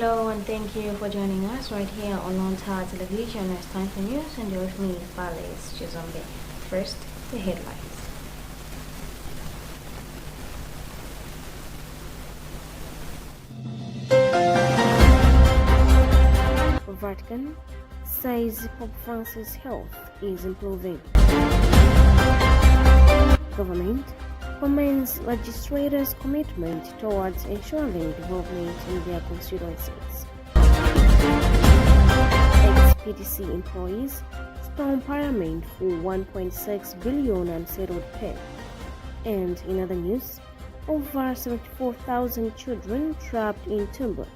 Hello and thank you for joining us right here on Luntha television. It's time for news and you're with me, Fales Chizombe. First, the headlines. Vatican says Pope Francis' health is improving. Government commends legislators' commitment towards ensuring development in their constituencies. Ex-PTC employees storm Parliament for 1.6 billion unsettled pay. And in other news, over 74,000 children trapped in timber.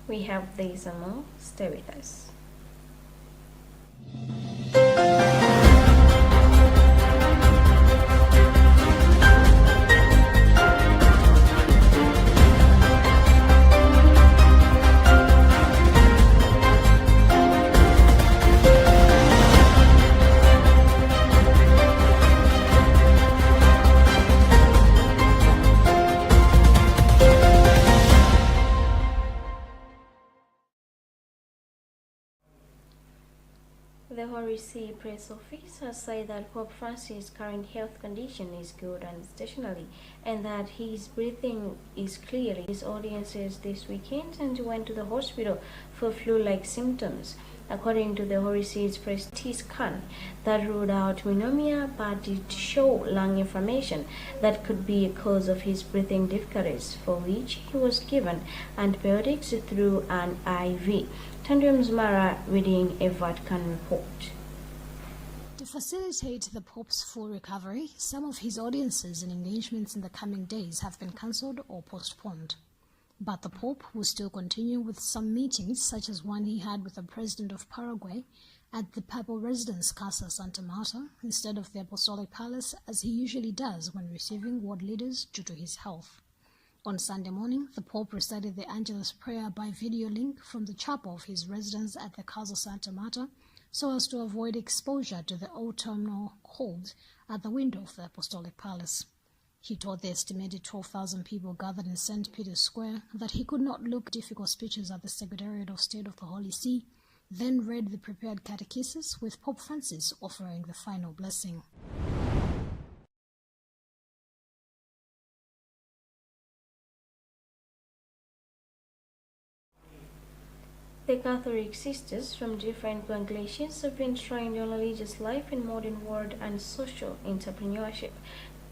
We have these and more. Stay with us. The Holy See press office has said that Pope Francis' current health condition is good and stationary, and that his breathing is clear. His audiences this weekend and went to the hospital for flu-like symptoms. According to the Holy See's press scan that ruled out pneumonia but did show lung inflammation that could be a cause of his breathing difficulties, for which he was given antibiotics through an IV. Tandem Zmara reading a Vatican report. To facilitate the Pope's full recovery, some of his audiences and engagements in the coming days have been cancelled or postponed. But the Pope will still continue with some meetings, such as one he had with the President of Paraguay at the Papal residence Casa Santa Marta, instead of the Apostolic Palace, as he usually does when receiving world leaders due to his health. On Sunday morning, the Pope recited the Angelus prayer by video link from the chapel of his residence at the Casa Santa Marta, so as to avoid exposure to the autumnal cold at the window of the Apostolic Palace. He told the estimated 12,000 people gathered in St. Peter's Square that he could not look difficult speeches at the Secretariat of State of the Holy See, then read the prepared catechesis, with Pope Francis offering the final blessing. The Catholic sisters from different congregations have been trained on religious life in modern world and social entrepreneurship.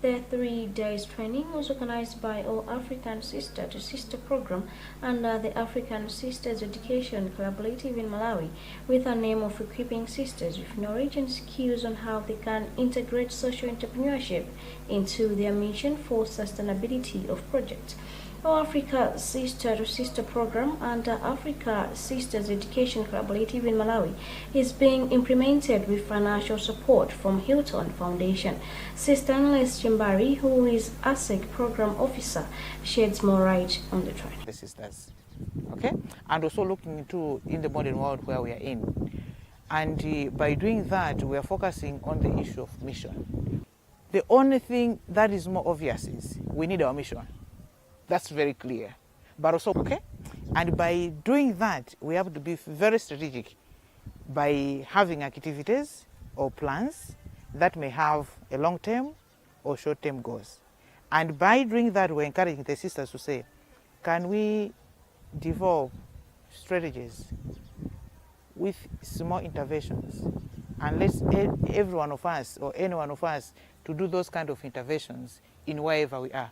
The 3 days training was organized by All African Sister to Sister program under the African Sisters Education Collaborative in Malawi, with a name of equipping sisters with knowledge and skills on how they can integrate social entrepreneurship into their mission for sustainability of projects. All Africa Sister to Sister program under Africa Sisters Education Collaborative in Malawi is being implemented with financial support from Hilton Foundation. Sister Analyst Chimbari, who is ASEC Program Officer, sheds more light on the trend. The sisters, okay, and also looking into in the modern world where we are in, and by doing that, we are focusing on the issue of mission. The only thing that is more obvious is we need our mission. That's very clear, but also, okay, and by doing that, we have to be very strategic by having activities or plans that may have a long-term or short-term goals. And by doing that, we're encouraging the sisters to say, can we develop strategies with small interventions? And let's every one of us or any one of us to do those kind of interventions in wherever we are.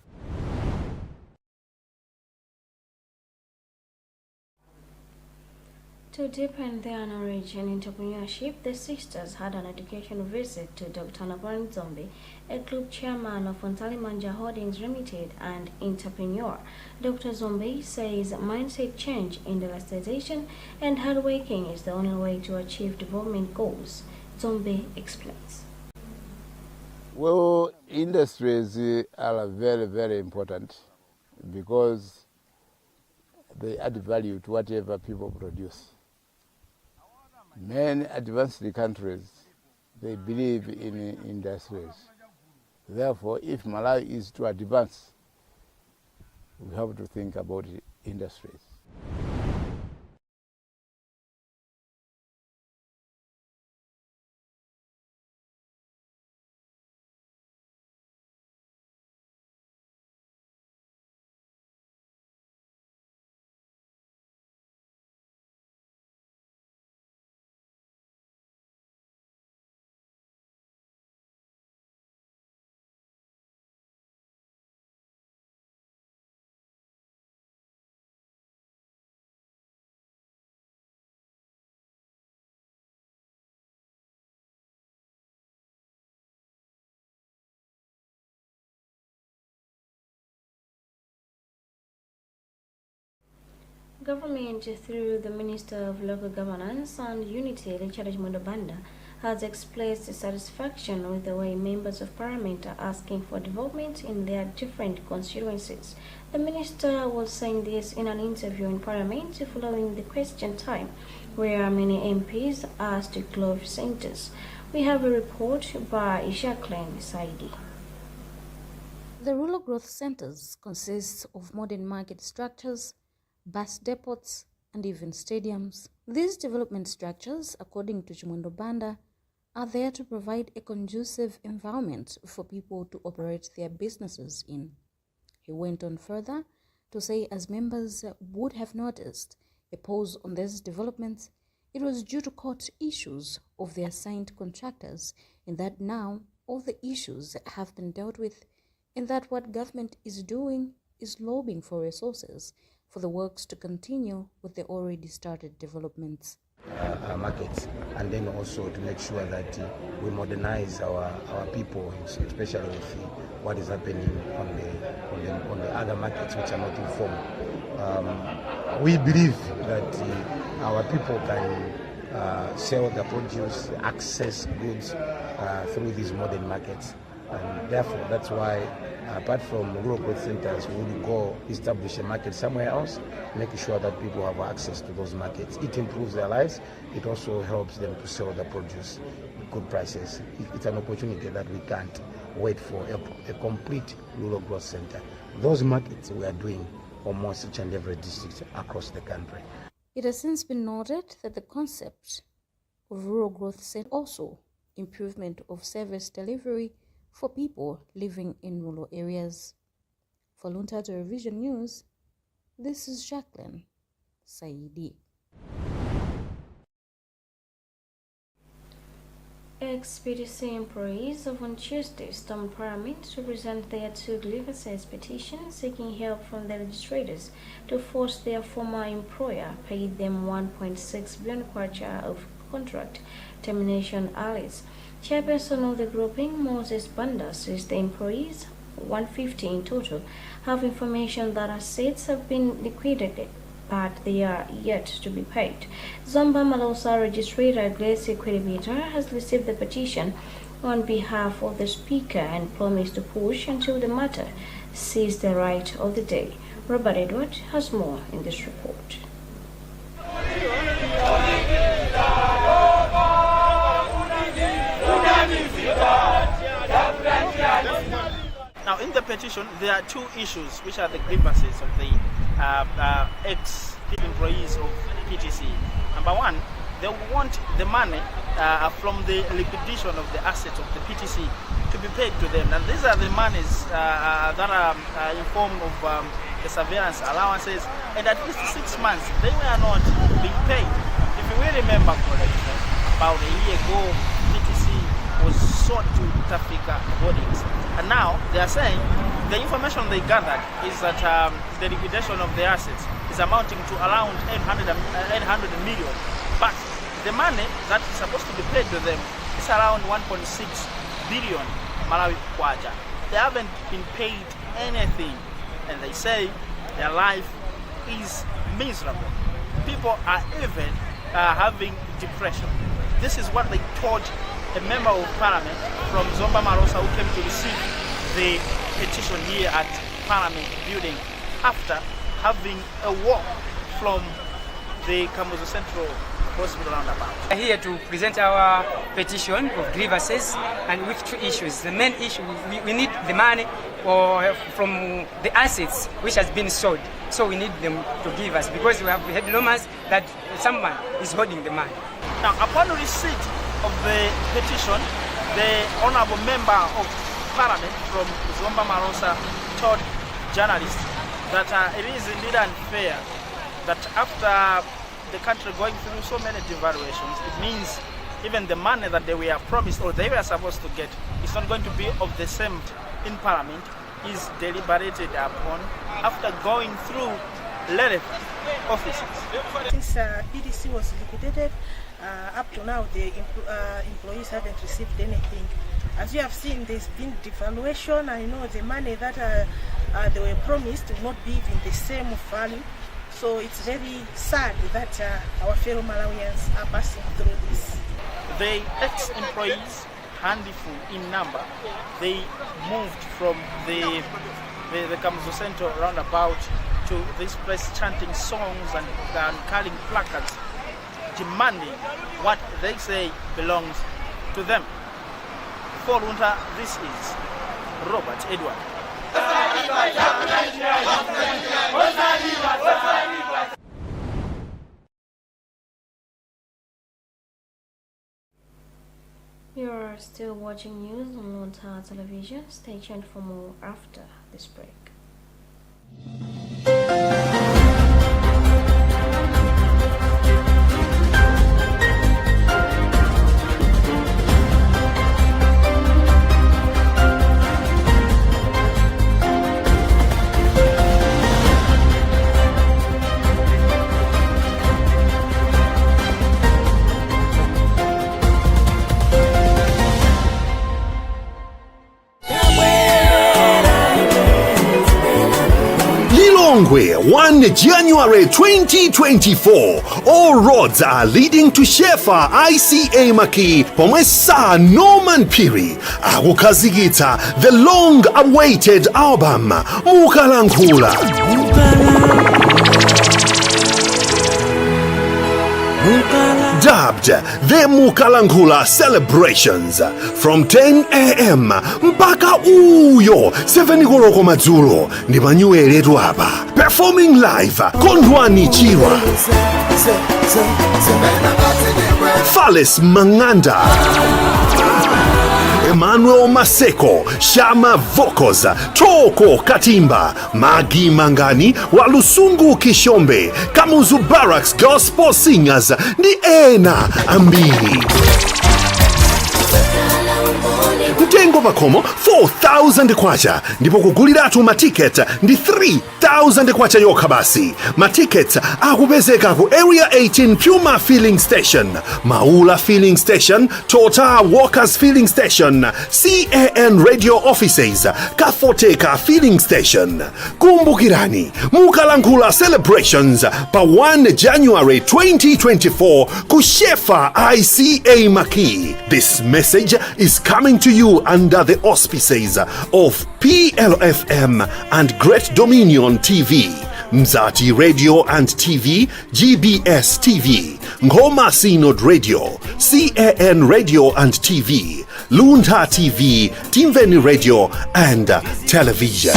To deepen their knowledge and entrepreneurship, the sisters had an education visit to Dr. Navarro Zombe, a group chairman of Fontalimanja Holdings Limited and entrepreneur. Dr. Zombe says mindset change, industrialization, and hard working is the only way to achieve development goals. Zombe explains. Well, industries are very, very important because they add value to whatever people produce. Many advanced countries, they believe in industries. Therefore, if Malawi is to advance, we have to think about industries. Government, through the Minister of Local Governance and Unity, Richard Banda, has expressed satisfaction with the way members of parliament are asking for development in their different constituencies. The minister was saying this in an interview in parliament following the question time, where many MPs asked to close centres. We have a report by Jacqueline Saidi. The rural growth centers consist of modern market structures, bus depots, and even stadiums. These development structures, according to Chimwendo Banda, are there to provide a conducive environment for people to operate their businesses in. He went on further to say, as members would have noticed, a pause on these developments, it was due to court issues of the assigned contractors, in that now all the issues have been dealt with, and that what government is doing is lobbying for resources for the works to continue with the already started developments. Markets, and then also to make sure that we modernize our people, especially with what is happening on the other markets which are not informal. We believe that our people can sell the produce, access goods through these modern markets, and therefore that's why, apart from rural growth centers, we will go establish a market somewhere else, making sure that people have access to those markets. It improves their lives. It also helps them to sell the produce at good prices. It's an opportunity that we can't wait for a complete rural growth center. Those markets we are doing almost each and every district across the country. It has since been noted that the concept of rural growth center also improvement of service delivery for people living in rural areas. For Luntha Television News, this is Jacqueline Saidi. Ex-PTC employees of on Tuesday stormed Parliament to present their two grievances petition seeking help from the legislators to force their former employer pay them 1.6 billion kwacha of contract termination allies. Chairperson of the grouping, Moses Banda, says the employees, 150 in total, have information that assets have been liquidated, but they are yet to be paid. Zomba Malosa Registrator Gracie Kwilibita has received the petition on behalf of the Speaker and promised to push until the matter sees the light of the day. Robert Edward has more in this report. Now, in the petition, there are two issues which are the grievances of the ex-employees of PTC. Number one, they want the money from the liquidation of the assets of the PTC to be paid to them. And these are the monies that are in form of the surveillance allowances, and at least 6 months they were not being paid. If you will remember correctly, about a year ago, PTC was sold to Tafika Holdings. And now they are saying the information they gathered is that the liquidation of the assets is amounting to around 800 million. But the money that is supposed to be paid to them is around 1.6 billion Malawi kwacha. They haven't been paid anything, and they say their life is miserable. People are even having depression. This is what they told a member of parliament from Zomba Marosa who came to receive the petition here at Parliament building after having a walk from the Kamuzu Central hospital roundabout. We are here to present our petition of grievances and with two issues. The main issue, we need the money from the assets which has been sold. So we need them to give us because we have had rumors that someone is holding the money. Now, upon receipt of the petition, the Honourable Member of Parliament from Zomba Marosa told journalists that it is indeed unfair that after the country going through so many devaluations, it means even the money that they were promised or they were supposed to get is not going to be of the same in Parliament, is deliberated upon after going through relevant offices. Since PDC was liquidated, up to now the employees haven't received anything. As you have seen, there's been devaluation. I know the money that they were promised will not be in the same value. So it's very sad that our fellow Malawians are passing through this. The ex-employees, handful in number, they moved from the Kamuzu Central roundabout to this place chanting songs and carrying placards, demanding what they say belongs to them. For Luntha, this is Robert Edward. You're still watching news on Luntha television. Stay tuned for more after this break. Lilongwe, 1 January 2024. All roads are leading to Shefa ICA Maki pomwe Sir Norman Phiri akukazikitsa the long-awaited album Mukalankhula. Dubbed the Mukalankhula Celebrations from 10 a.m. mpaka uyo 7 koloko madzulo ndi manyuwere etu apa. Performing live Kondwani Chirwa, Fales Manganda, Emmanuel Maseko, Shama Vocals, Toko Katimba, Magi Mangani, Walusungu Kishombe, Kamuzu Barracks Gospel Singers, ndi ena ambiri. Mtengo makomo 4,000 kwacha ndipo kuguliratu maticket ndi 3,000 kwacha yokha basi. Matickets akupezeka ku Area 18 Puma Filling Station, Maula Filling Station, Total Walkers Filling Station, CAN Radio Offices, Kafoteka Filling Station. Kumbukirani, Mukalankhula Celebrations pa 1 January 2024 ku Shefa ICA Maki. This message is coming to you under the auspices of PLFM and Great Dominion TV, Mzati Radio and TV, GBS TV, Ngoma Synod Radio, CAN Radio and TV, Luntha TV, Timveni Radio and Television.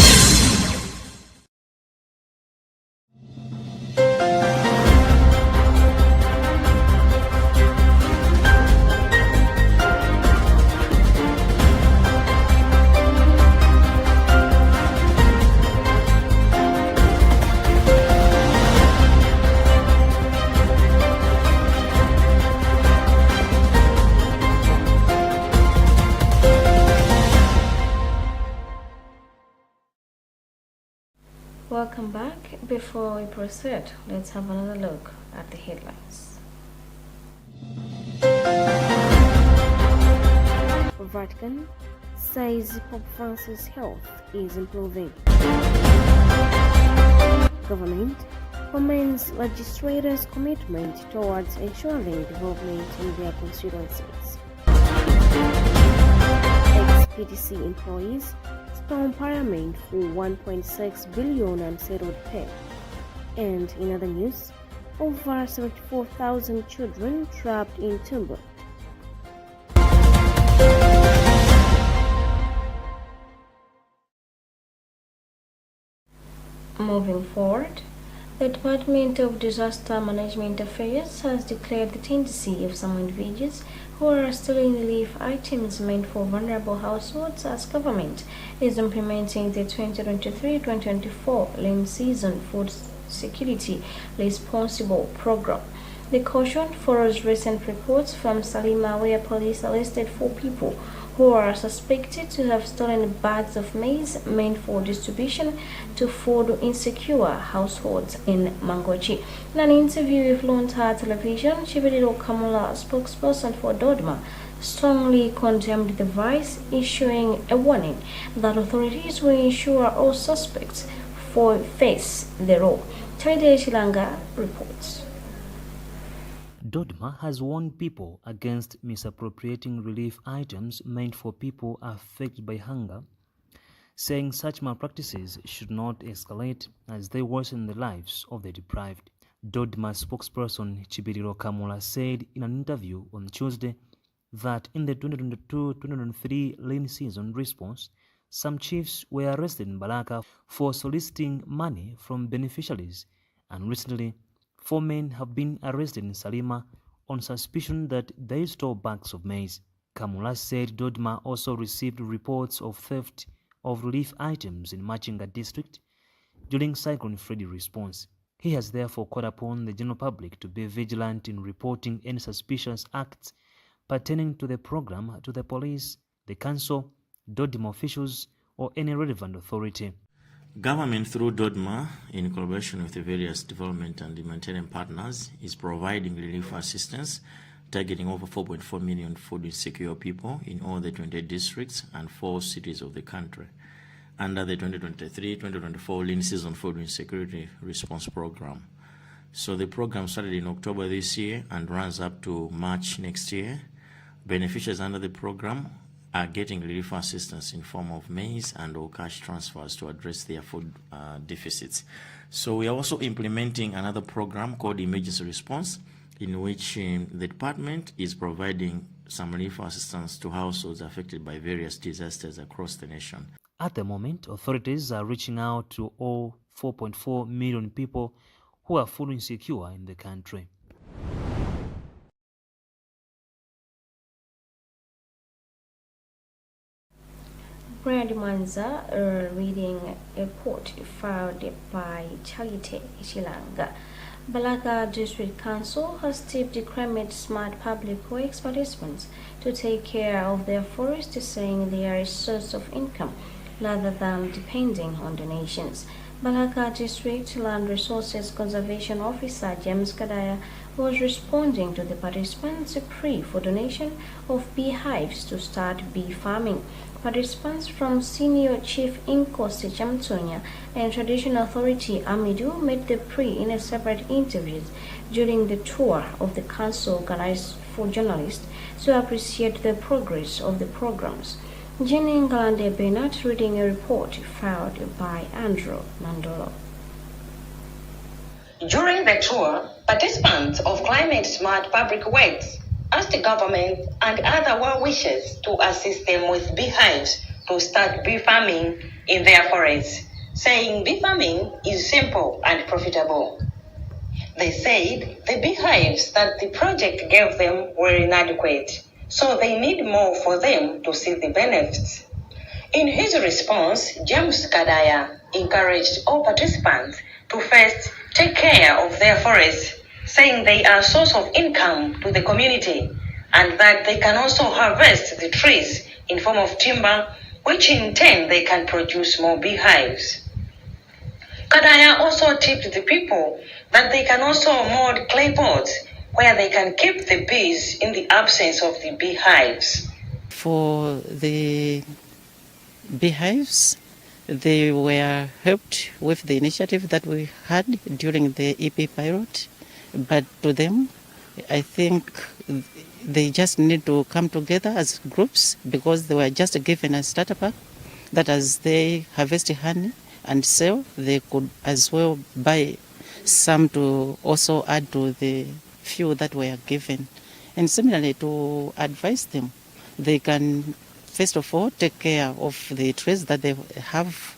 Welcome back. Before we proceed, let's have another look at the headlines. Vatican says Pope Francis' health is improving. Government commends legislators' commitment towards ensuring development in their constituencies. Ex-PDC employees storm Parliament for 1.6 billion unsettled pay. And in other news, over 74,000 children trapped in timber. Moving forward, the Department of Disaster Management Affairs has declared the tendency of some individuals who are stealing relief items meant for vulnerable households as government is implementing the 2023-2024 lean season food security responsible program. The caution follows recent reports from Salima where police arrested 4 people who are suspected to have stolen bags of maize meant for distribution to food insecure households in Mangochi. In an interview with Luntha television, Chibiriro Kamula, spokesperson for Dodma, strongly condemned the vice, issuing a warning that authorities will ensure all suspects face the law. Taide Shilanga reports. Dodma has warned people against misappropriating relief items meant for people affected by hunger, saying such malpractices should not escalate as they worsen the lives of the deprived. Dodma spokesperson Chibiriro Kamula said in an interview on Tuesday that in the 2022-2023 lean season response, some chiefs were arrested in Balaka for soliciting money from beneficiaries, and recently 4 men have been arrested in Salima on suspicion that they stole bags of maize. Kamula said Dodma also received reports of theft of relief items in Machinga district during Cyclone Freddy response. He has therefore called upon the general public to be vigilant in reporting any suspicious acts pertaining to the program to the police, the council, Dodma officials, or any relevant authority. Government through Dodma, in collaboration with the various development and humanitarian partners, is providing relief assistance targeting over 4.4 million food insecure people in all the 28 districts and 4 cities of the country under the 2023-2024 lean season food insecurity response program. So the program started in October this year and runs up to March next year. Beneficiaries under the program are getting relief assistance in form of maize and or cash transfers to address their food deficits. So we are also implementing another program called Emergency Response, in which the department is providing some relief assistance to households affected by various disasters across the nation. At the moment, authorities are reaching out to all 4.4 million people who are food insecure in the country. Brad Manza reading a report filed by Charity Shilanga. Balaka District Council has tipped the Climate Smart Public Works participants to take care of their forests, saying they are a source of income rather than depending on donations. Balaka District Land Resources Conservation Officer James Kadaya was responding to the participants' plea for donation of beehives to start bee farming. Participants from Senior Chief Inkosi Chamtonya and Traditional Authority Amidu made the plea in a separate interview during the tour of the council organized for journalists to appreciate the progress of the programs. Jenny Ngalande Bernard reading a report filed by Andrew Mandolo. During the tour, participants of Climate Smart Public Works asked the government and other well-wishers to assist them with beehives to start bee farming in their forests, saying bee farming is simple and profitable. They said the beehives that the project gave them were inadequate, so they need more for them to see the benefits. In his response, James Kadaya encouraged all participants to first take care of their forests, saying they are a source of income to the community and that they can also harvest the trees in form of timber, which in turn they can produce more beehives. Kadaya also tipped the people that they can also mold clay pots where they can keep the bees in the absence of the beehives. For the beehives, they were helped with the initiative that we had during the EP pilot, but to them, I think they just need to come together as groups because they were just given a starter pack that as they harvest honey and sell, they could as well buy some to also add to the few that were given. And similarly, to advise them, they can first of all take care of the trees that they have.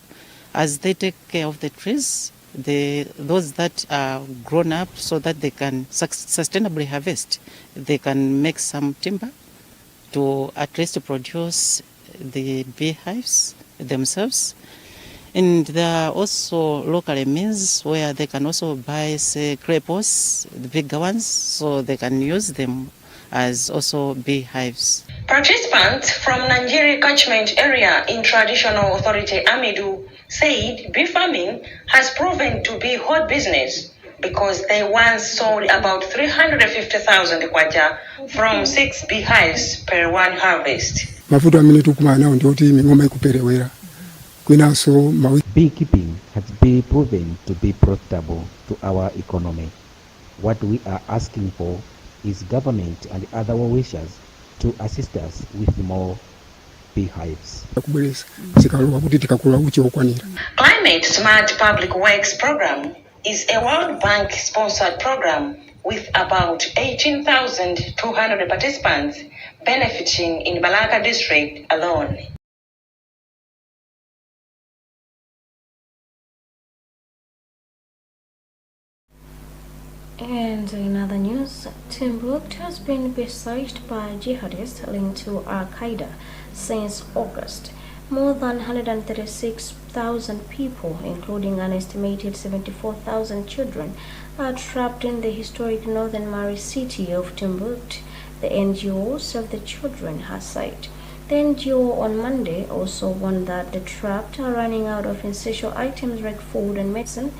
As they take care of the trees, those that are grown up so that they can sustainably harvest, they can make some timber to at least produce the beehives themselves. And there are also local means where they can also buy, say, clay pots, the bigger ones, so they can use them as also beehives. Participants from Nigeria catchment area in traditional authority Amidu said bee farming has proven to be hot business because they once sold about 350,000 kwacha from 6 beehives per one harvest. Beekeeping has been proven to be profitable to our economy. What we are asking for is government and other well-wishers to assist us with more beehives. Climate Smart Public Works Program is a World Bank sponsored program with about 18,200 participants benefiting in Balaka district alone. And in other news, Timbuktu has been besieged by jihadists linked to Al-Qaeda since August. More than 136,000 people, including an estimated 74,000 children, are trapped in the historic northern Mali city of Timbuktu, the NGO Save the Children has said. The NGO on Monday also warned that the trapped are running out of essential items like food and medicine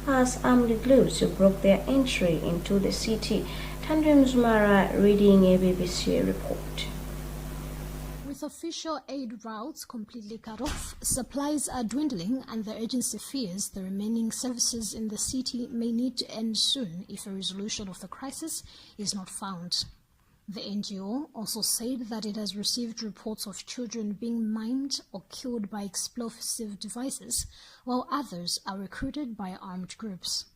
as armed groups broke their entry into the city. Tandem Zumara reading a BBC report. With official aid routes completely cut off, supplies are dwindling and the agency fears the remaining services in the city may need to end soon if a resolution of the crisis is not found. The NGO also said that it has received reports of children being maimed or killed by explosive devices, while others are recruited by armed groups.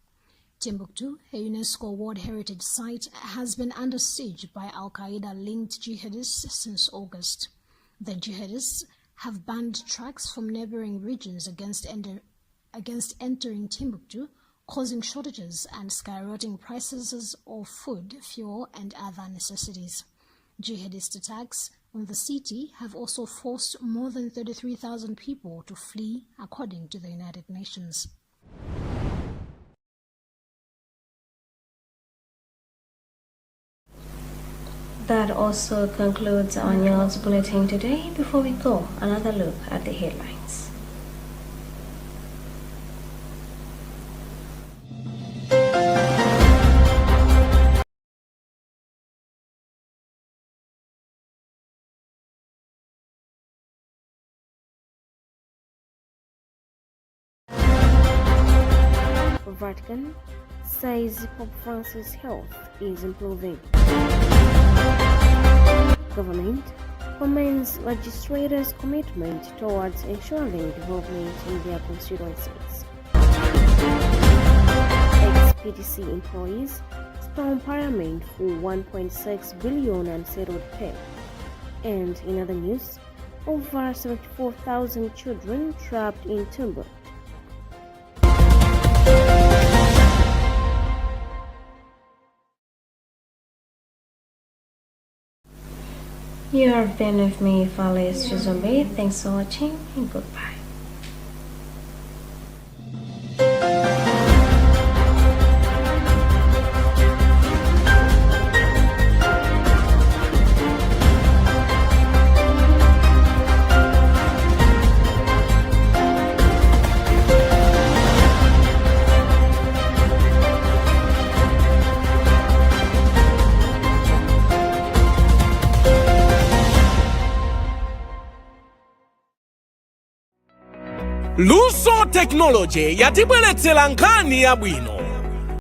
Timbuktu, a UNESCO World Heritage Site, has been under siege by Al-Qaeda-linked jihadists since August. The jihadists have banned trucks from neighboring regions against entering Timbuktu, causing shortages and skyrocketing prices of food, fuel, and other necessities. Jihadist attacks on the city have also forced more than 33,000 people to flee, according to the United Nations. That also concludes our news bulletin today. Before we go, another look at the headlines. Vatican says Pope Francis' health is improving. Government commends legislators' commitment towards ensuring development in their constituencies. Ex-PTC employees storm Parliament for 1.6 billion unsettled pay. And in other news, over 74,000 children trapped in Timbuktu. You have been with me, Fales Juzumbe. Thanks for watching and goodbye. Luso Technology yatibweretsera nkhani yabwino